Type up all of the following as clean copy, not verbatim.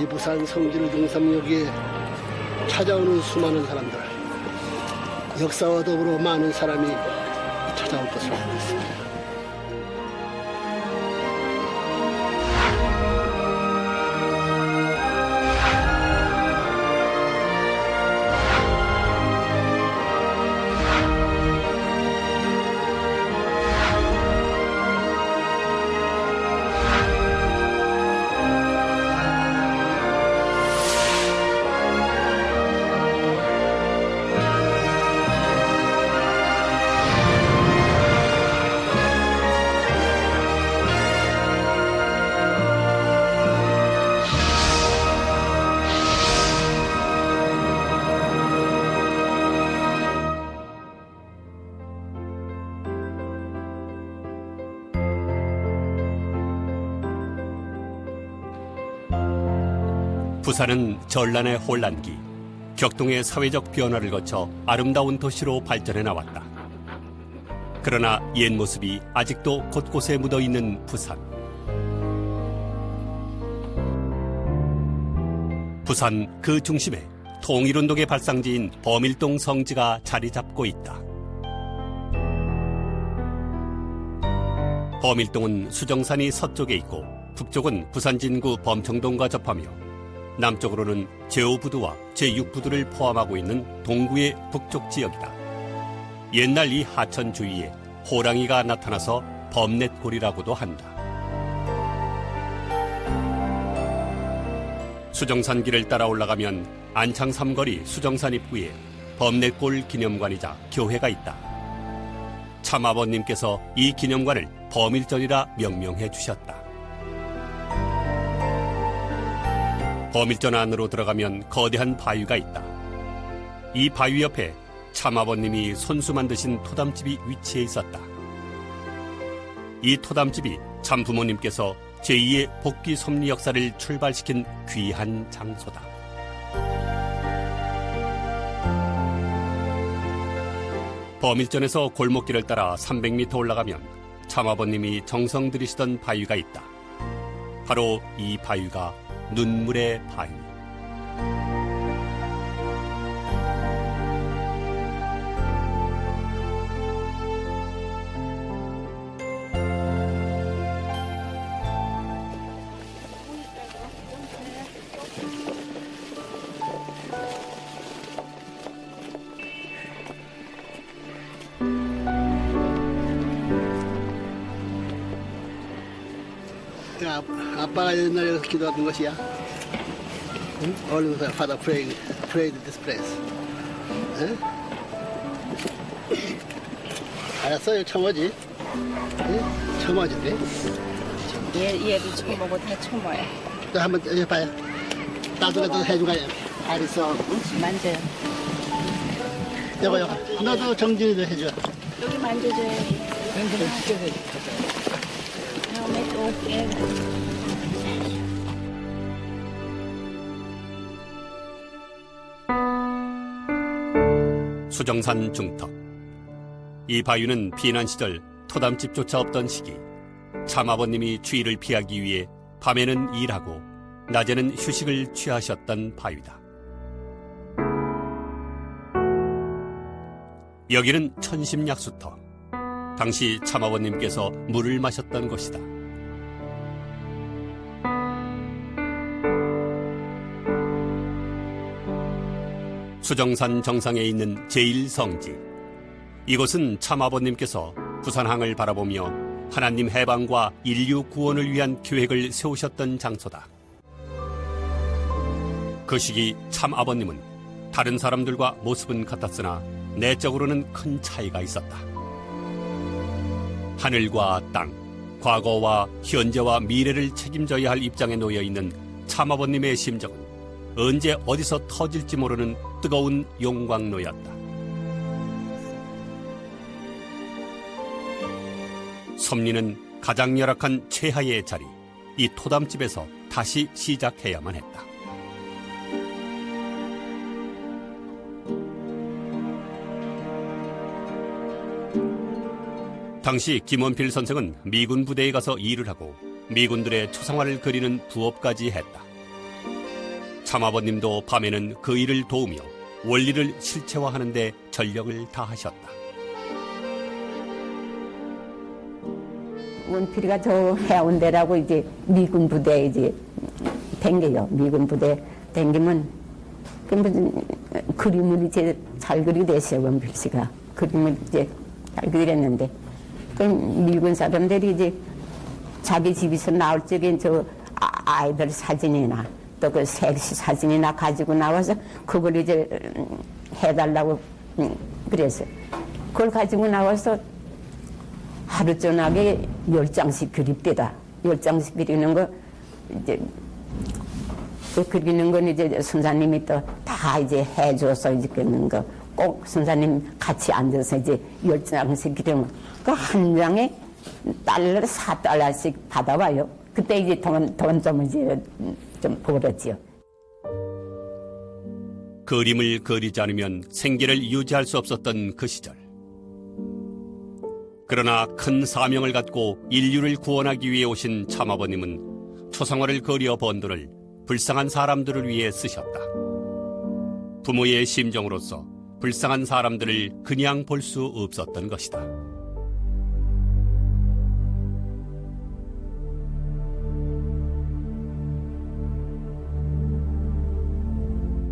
이 부산 성질 동삼역에 찾아오는 수많은 사람들, 역사와 더불어 많은 사람이 찾아올 것으로 알고 있습니다. 부산은 전란의 혼란기, 격동의 사회적 변화를 거쳐 아름다운 도시로 발전해 나왔다. 그러나 옛 모습이 아직도 곳곳에 묻어있는 부산. 부산 그 중심에 통일운동의 발상지인 범일동 성지가 자리 잡고 있다. 범일동은 수정산이 서쪽에 있고 북쪽은 부산 진구 범청동과 접하며 남쪽으로는 제5부두와 제6부두를 포함하고 있는 동구의 북쪽 지역이다. 옛날 이 하천 주위에 호랑이가 나타나서 범넷골이라고도 한다. 수정산길을 따라 올라가면 안창 삼거리 수정산 입구에 범넷골 기념관이자 교회가 있다. 참아버님께서 이 기념관을 범일전이라 명명해 주셨다. 범일전 안으로 들어가면 거대한 바위가 있다. 이 바위 옆에 참아버님이 손수 만드신 토담집이 위치해 있었다. 이 토담집이 참부모님께서 제2의 복귀 섭리 역사를 출발시킨 귀한 장소다. 범일전에서 골목길을 따라 300m 올라가면 참아버님이 정성 들이시던 바위가 있다. 바로 이 바위가 눈물의 바위. 아빠가 옛날에 여기서 기도했던 것이야. 응? Always father prayed this place. 응? 알았어요, 처머지. 응? 처머지인데. 얘도 처먹고 다 처먹어요. 또 한번 해봐요. 나도 해줘가요. 알았어. 만져요. 여보. 너도 정진이도 해줘. 여기 만져줘요. 다음에 또 올게. 수정산 중턱. 이 바위는 피난 시절 토담집조차 없던 시기 참아버님이 추위를 피하기 위해 밤에는 일하고 낮에는 휴식을 취하셨던 바위다. 여기는 천심약수터. 당시 참아버님께서 물을 마셨던 곳이다. 수정산 정상에 있는 제1성지. 이곳은 참아버님께서 부산항을 바라보며 하나님 해방과 인류 구원을 위한 계획을 세우셨던 장소다. 그 시기 참아버님은 다른 사람들과 모습은 같았으나 내적으로는 큰 차이가 있었다. 하늘과 땅, 과거와 현재와 미래를 책임져야 할 입장에 놓여 있는 참아버님의 심정은 언제 어디서 터질지 모르는 뜨거운 용광로였다. 섭리는 가장 열악한 최하의 자리, 이 토담집에서 다시 시작해야만 했다. 당시 김원필 선생은 미군 부대에 가서 일을 하고 미군들의 초상화를 그리는 부업까지 했다. 참아버님도 밤에는 그 일을 도우며 원리를 실체화하는 데 전력을 다하셨다. 원필이가 저 해운대라고 이제 미군 부대 이제 댕겨요. 미군 부대 댕기면 그 무슨 그림을 이제 잘 그리댔어요. 원필 씨가 그림을 이제 잘 그렸는데 그 미군 사람들이 이제 자기 집에서 나올 적엔 저 아이들 사진이나 또 그 섹시 사진이나 가지고 나와서 그걸 이제 해달라고 그랬어요. 그걸 가지고 나와서 하루 저녁에 10장씩 그립대다. 10장씩 그리는 거, 이제, 그 그리는 건 이제 선사님이 또 다 이제 해줘서 이제 그리는 거. 꼭 선사님 같이 앉아서 이제 10장씩 그리면 그 한 장에 달러 4달러씩 받아와요. 그때 이제 돈 좀 이제 좀 벌었지요. 그림을 그리지 않으면 생계를 유지할 수 없었던 그 시절. 그러나 큰 사명을 갖고 인류를 구원하기 위해 오신 참아버님은 초상화를 그려 번 돈을 불쌍한 사람들을 위해 쓰셨다. 부모의 심정으로서 불쌍한 사람들을 그냥 볼 수 없었던 것이다.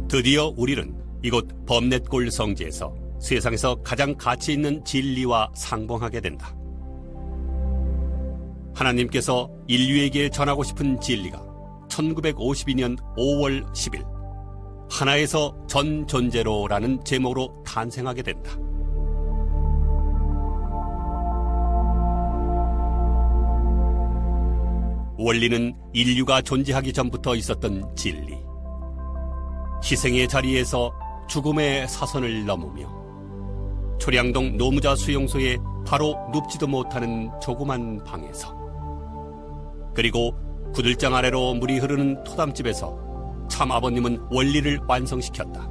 드디어 우리는 이곳 범넷골 성지에서 세상에서 가장 가치 있는 진리와 상봉하게 된다. 하나님께서 인류에게 전하고 싶은 진리가 1952년 5월 10일 하나에서 전 존재로라는 제목으로 탄생하게 된다. 원리는 인류가 존재하기 전부터 있었던 진리. 희생의 자리에서 죽음의 사선을 넘으며 초량동 노무자 수용소에 바로 눕지도 못하는 조그만 방에서 그리고 구들장 아래로 물이 흐르는 토담집에서 참아버님은 원리를 완성시켰다.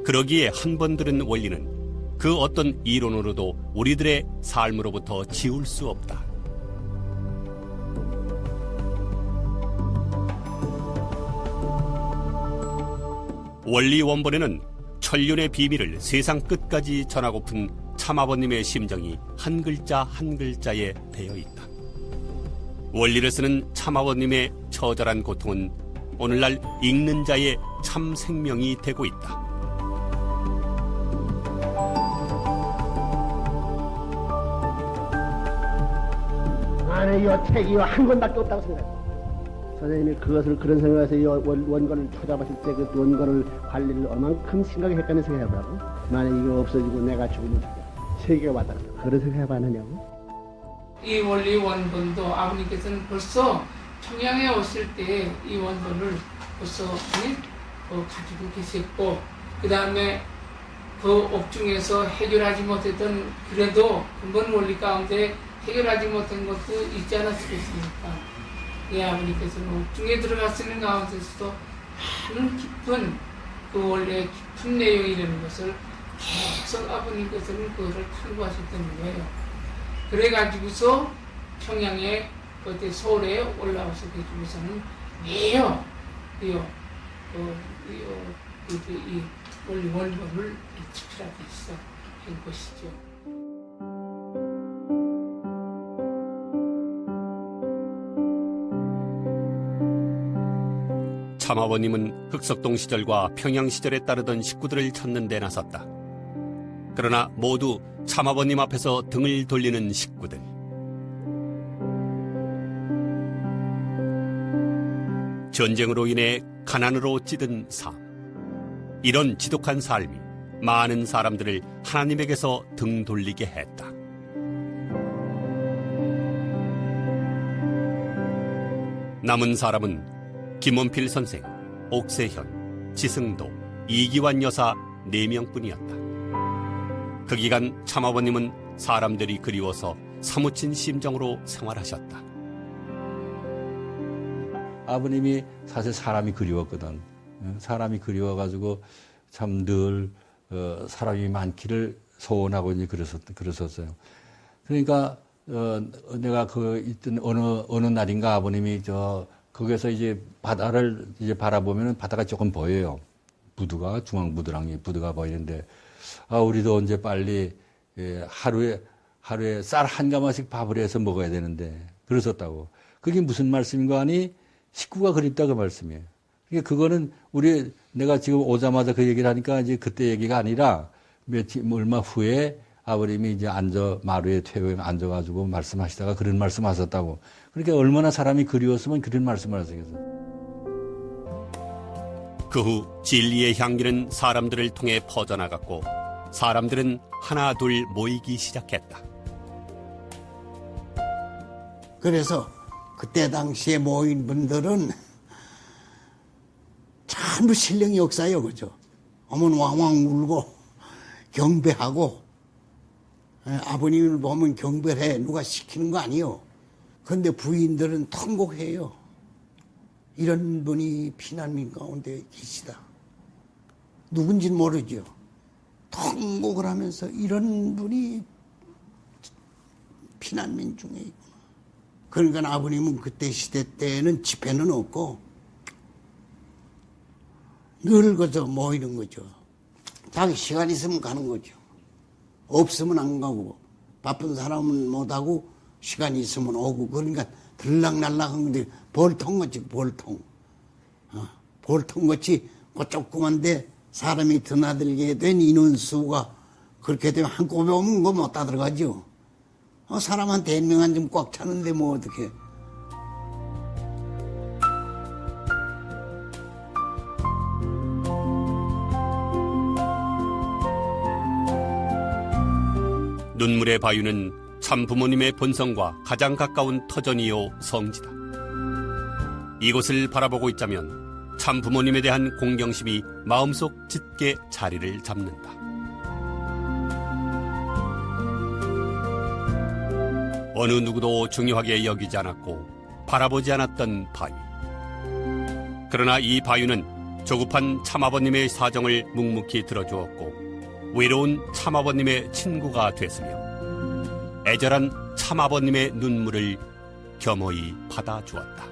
그러기에 한 번 들은 원리는 그 어떤 이론으로도 우리들의 삶으로부터 지울 수 없다. 원리 원본에는 천륜의 비밀을 세상 끝까지 전하고픈 참아버님의 심정이 한 글자 한 글자에 배어 있다. 원리를 쓰는 참아버님의 처절한 고통은 오늘날 읽는 자의 참 생명이 되고 있다. 나는 이 책이 한 권밖에 없다고 생각해요. 선생님이 그것을 그런 생각에서 이 원고를 찾아봤을 때 그 원고를 관리를 얼만큼 심각하게 했다는 생각해보라고. 만약 이게 없어지고 내가 죽으면 세계가 왔다 그런 생각해봤느냐고. 이 원리 원본도 아버님께서는 벌써 청양에 오실 때 이 원본을 벌써 가지고 계셨고, 그 다음에 그 옥중에서 해결하지 못했던, 그래도 근본 원리 가운데 해결하지 못한 것도 있지 않았겠습니까? 예, 아버님께서는 옥중에 들어갔을 가운데서도 많은 깊은 그 원래 깊은 내용이라는 것을 계속 아버님께서는 그것을 탐구하셨던 거예요. 그래가지고서 평양에 그때 서울에 올라와서 계시고서는 매여 이 원리 원본을 집필하기 시작한 것이죠. 참아버님은 흑석동 시절과 평양 시절에 따르던 식구들을 찾는 데 나섰다. 그러나 모두 참아버님 앞에서 등을 돌리는 식구들. 전쟁으로 인해 가난으로 찌든 삶. 이런 지독한 삶이 많은 사람들을 하나님에게서 등 돌리게 했다. 남은 사람은 김원필 선생, 옥세현, 지승도, 이기환 여사 4명뿐이었다. 그 기간 참아버님은 사람들이 그리워서 사무친 심정으로 생활하셨다. 아버님이 사실 사람이 그리웠거든. 사람이 그리워가지고 참 늘 사람이 많기를 소원하고 이제 그랬었어요. 그러니까 내가 그 있던 어느 날인가 아버님이 거기서 이제 바다를 이제 바라보면은 바다가 조금 보여요. 부두가 중앙부두랑 부두가 보이는데 우리도 언제 빨리 하루에 쌀 한 가마씩 밥을 해서 먹어야 되는데 그러셨다고. 그게 무슨 말씀인가 하니 식구가 그립다 그 말씀이에요. 그러니까 그거는 내가 지금 오자마자 그 얘기를 하니까 이제 그때 얘기가 아니라 얼마 후에 아버님이 이제 마루에 퇴로에 앉아가지고 말씀하시다가 그런 말씀 하셨다고. 그러니까 얼마나 사람이 그리웠으면 그런 말씀을 하시겠어요. 그 후 진리의 향기는 사람들을 통해 퍼져나갔고 사람들은 하나 둘 모이기 시작했다. 그래서 그때 당시에 모인 분들은 전부 신령 역사예요, 그죠? 어머니 왕왕 울고 경배하고 아버님을 보면 경배를 해. 누가 시키는 거 아니요. 그런데 부인들은 통곡해요. 이런 분이 피난민 가운데 계시다. 누군지는 모르죠. 통곡을 하면서 이런 분이 피난민 중에 있구나. 그러니까 아버님은 그때 시대 때는 집회는 없고 늘 그저 모이는 거죠. 자기 시간 있으면 가는 거죠. 없으면 안 가고 바쁜 사람은 못하고 시간이 있으면 오고 그러니까 들락날락한 건데 볼통같이 볼통. 볼통같이 그 조그만데 사람이 드나들게 된 인원수가 그렇게 되면 한꺼번에 오면 그거 못 다 들어가죠. 사람한테 100명 좀 꽉 차는데 뭐 어떻게. 눈물의 바위는 참 부모님의 본성과 가장 가까운 터전이요 성지다. 이곳을 바라보고 있자면 참 부모님에 대한 공경심이 마음속 짙게 자리를 잡는다. 어느 누구도 중요하게 여기지 않았고 바라보지 않았던 바위. 그러나 이 바위는 조급한 참아버님의 사정을 묵묵히 들어주었고 외로운 참아버님의 친구가 됐으며 애절한 참아버님의 눈물을 겸허히 받아주었다.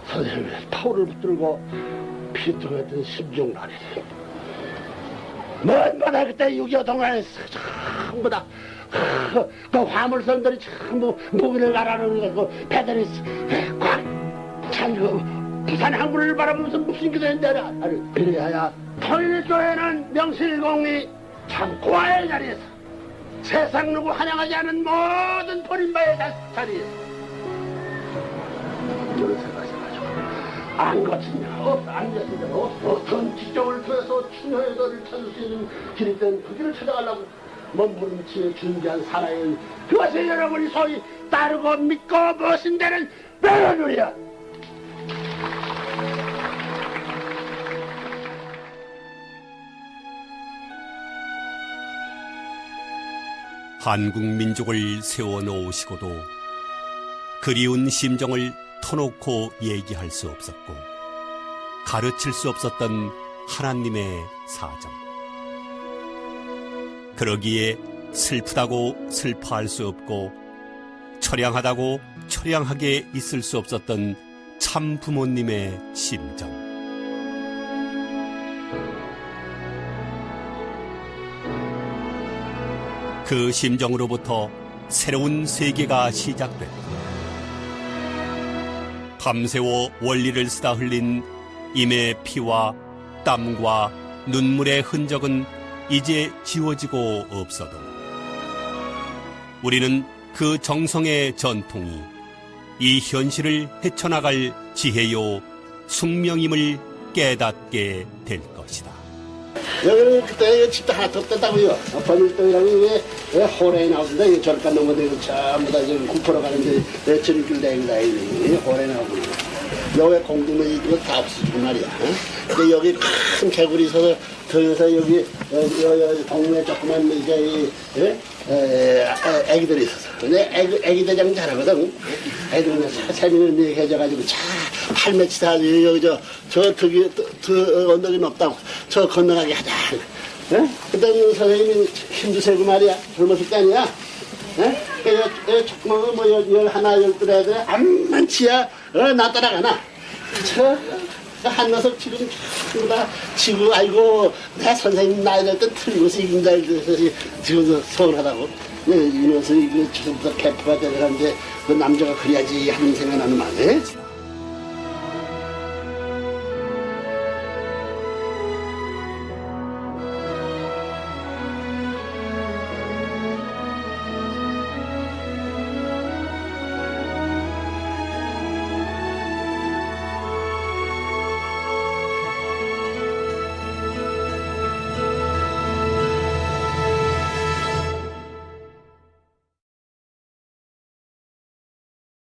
선생님의 타오를 붙들고 피투했던 심정란이 먼 바다 그때 6.25 동안에서 전부 다 그 화물선들이 전부 무기를 날아오고 배들이 꽉찬 그 부산 항구를 바라보면서 무슨 기도했는데 그래야 토인의 교회는 명실공히 참 고아의 자리에서 세상 누구 환영하지 않은 모든 버림바의 자리에서 이런 생각이 나가지고 안 거친냐 안 됐으냐 어떤 지적을 통해서 충효의 도를 찾을 수 있는 길이 있던 그 길을 찾아가려고 몸부림치며 준비한 사나이는 그것을 여러분이 소위 따르고 믿고 무엇인 데는 배려주리야. 한국 민족을 세워놓으시고도 그리운 심정을 터놓고 얘기할 수 없었고 가르칠 수 없었던 하나님의 사정. 그러기에 슬프다고 슬퍼할 수 없고 처량하다고 처량하게 있을 수 없었던 참 부모님의 심정. 그 심정으로부터 새로운 세계가 시작됐다. 밤새워 원리를 쓰다 흘린 임의 피와 땀과 눈물의 흔적은 이제 지워지고 없어도 우리는 그 정성의 전통이 이 현실을 헤쳐나갈 지혜요 숙명임을 깨닫게 될 것이다. 여기는 그때 집도 하나 더 떴다고요. 버밀동이라고 왜 호래에 나오던데 이 절간 넘어들고 전부 다 지금 구포로 가는데 내 줄줄 다닌다 이 호래 나오고 여기 공동면이 이거 다 없어지고 말이야. 근데 여기 큰 개구리 있어서 저기서 여기 동네 조그만 이제 애기들이 있었어. 근데 애기 대장 잘하거든. 애들은 세미는 해져가지고 차 팔매치 다 여기 저 언덕이 높다고 저 건너가게 하자. 그때 선생님이 힘도 세고 말이야. 젊었을 때 아니야. 조그만 뭐 하나 열둘 애들 암만치야 나 따라가나 한 녀석 지금 다 지금 아이고 내 선생님 나이 될 때 틀고서 이긴다 지금 서운하다고 이 녀석이 지금부터 개표가 되려는데 그 남자가 그래야지 하는 생각 나는 말이야.